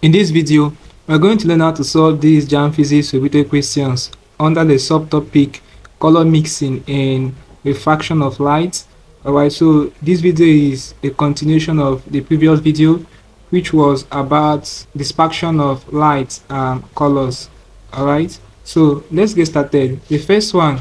In this video, we're going to learn how to solve these JAMB Physics repeated questions under the subtopic color mixing in refraction of light. Alright, so this video is a continuation of the previous video, which was about dispersion of light and colors. Alright, so let's get started. The first one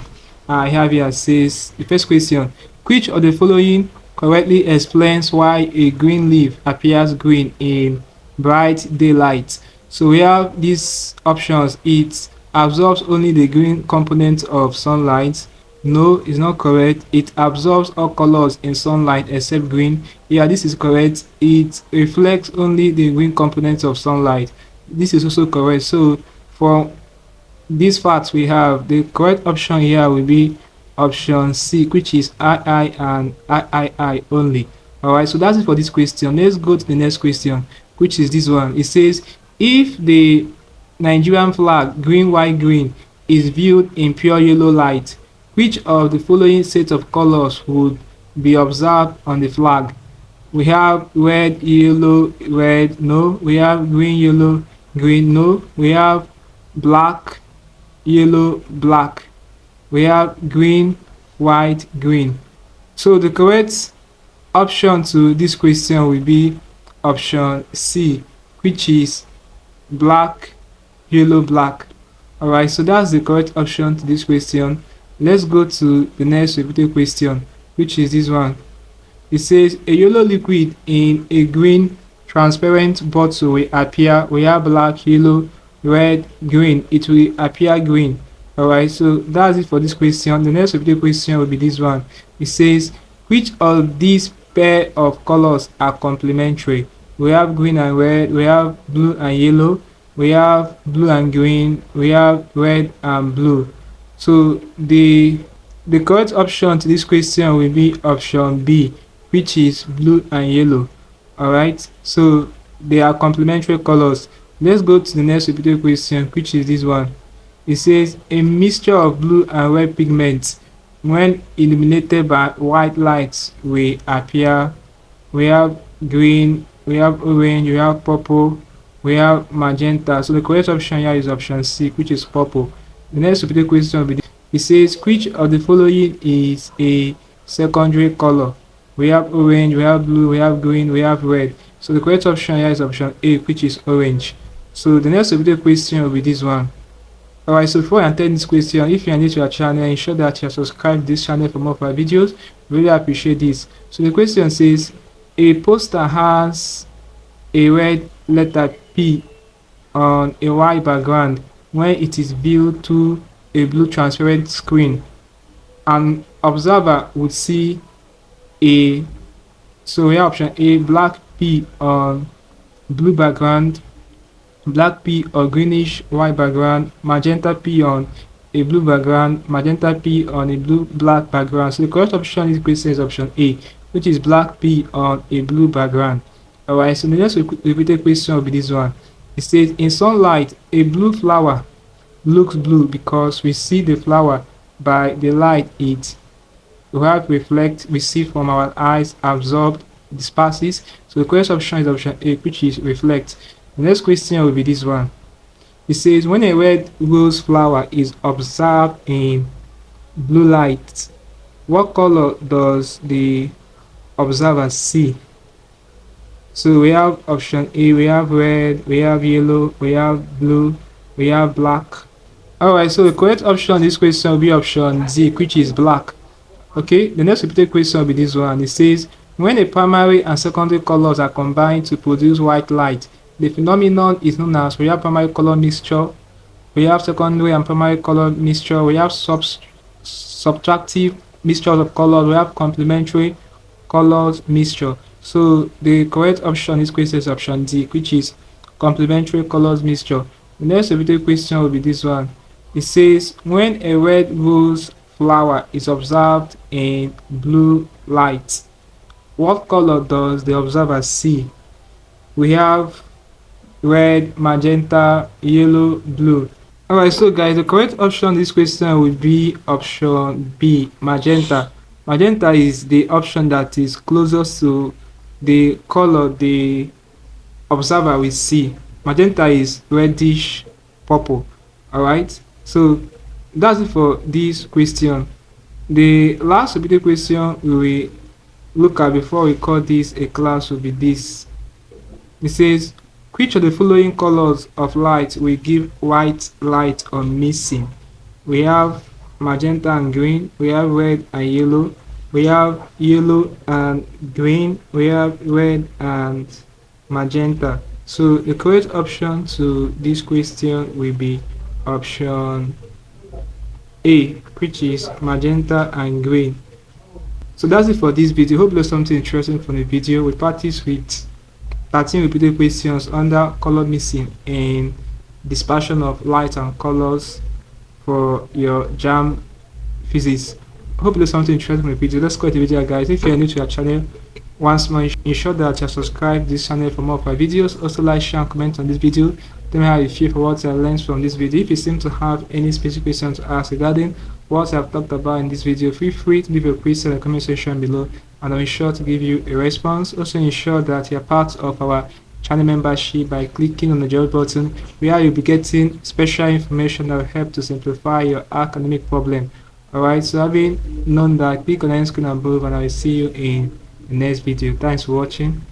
I have here says, the first question, which of the following correctly explains why a green leaf appears green in bright daylight? So we have these options. It absorbs only the green component of sunlight. No, it's not correct. It absorbs all colors in sunlight except green. Yeah, this is correct. It reflects only the green component of sunlight. This is also correct. So for these facts, we have the correct option here will be option C, which is II and III only. Alright, so that's it for this question. Let's go to the next question, which is this one. It says, if the Nigerian flag green white green is viewed in pure yellow light, which of the following set of colors would be observed on the flag? We have red, yellow, red, no. We have green, yellow, green, no. We have black, yellow, black. We have green, white, green. So the correct option to this question will be option C, which is black, yellow, black. Alright, so that's the correct option to this question. Let's go to the next repeated question, which is this one. It says a yellow liquid in a green transparent bottle will appear. We have black, yellow, red, green. It will appear green. Alright, so that's it for this question. The next repeated question will be this one. It says, which of these pair of colors are complementary? We have green and red, we have blue and yellow, we have blue and green, we have red and blue. So the correct option to this question will be option B, which is blue and yellow. Alright, so they are complementary colors. Let's go to the next repeated question, which is this one. It says a mixture of blue and red pigments when illuminated by white lights will appear. We have green, we have orange, we have purple, we have magenta. So the correct option here is option C, which is purple. The next repeated question will be this. It says, which of the following is a secondary color? We have orange, we have blue, we have green, we have red. So the correct option here is option A, which is orange. So the next repeated question will be this one. Alright, so before I answer this question, if you are new to our channel, ensure that you are subscribed to this channel for more of our videos. Really appreciate this. So the question says, a poster has a red letter P on a white background when it is viewed to a blue transparent screen. An observer would see a, so we have option A, black P on blue background, black P or greenish white background, magenta P on a blue background, magenta P on a blue black background. So the correct option in this question is option A, which is black P on a blue background. Alright, so the next repeated question will be this one. It says, in sunlight, a blue flower looks blue because we see the flower by the light it reflects, we see from our eyes, absorbed, disperses. So the correct option is option A, which is reflect. The next question will be this one. It says, when a red rose flower is observed in blue light, what color does the observer see? So we have option A, we have red, we have yellow, we have blue, we have black. Alright, so the correct option in this question will be option Z, which is black. Okay, the next repeated question will be this one. It says, when a primary and secondary colors are combined to produce white light, the phenomenon is known as, we have primary color mixture, we have secondary and primary color mixture, we have subtractive mixtures of colors, we have complementary colors mixture. So the correct option in this question is option D, which is complementary colors mixture. The next repeated question will be this one. It says, when a red rose flower is observed in blue light, what color does the observer see? We have red, magenta, yellow, blue. Alright, so guys, the correct option in this question will be option B, magenta. Magenta is the option that is closest to the color the observer will see. magenta is reddish purple. All right, so that's it for this question. The last CBT question we will look at before we call this a class will be this. It says, which of the following colors of light will give white light or missing? We have magenta and green, we have red and yellow, we have yellow and green, we have red and magenta. So the correct option to this question will be option A, which is magenta and green. So that's it for this video. Hope there's something interesting from the video. We practice with 13 repeated questions under color missing and dispersion of light and colors for your JAMB Physics. Hope there's something interesting from the video. Let's go to the video, guys. If you're new to our channel, once more, ensure that you subscribe to this channel for more of our videos. Also like, share and comment on this video. Tell me how you feel for what you learned from this video. If you seem to have any specific questions to ask regarding what I have talked about in this video, feel free to leave your question in the comment section below and I'll be sure to give you a response. Also ensure that you're part of our channel membership by clicking on the join button, where you'll be getting special information that will help to simplify your academic problem. Alright, so having known that, click on the end screen above and I will see you in the next video. Thanks for watching.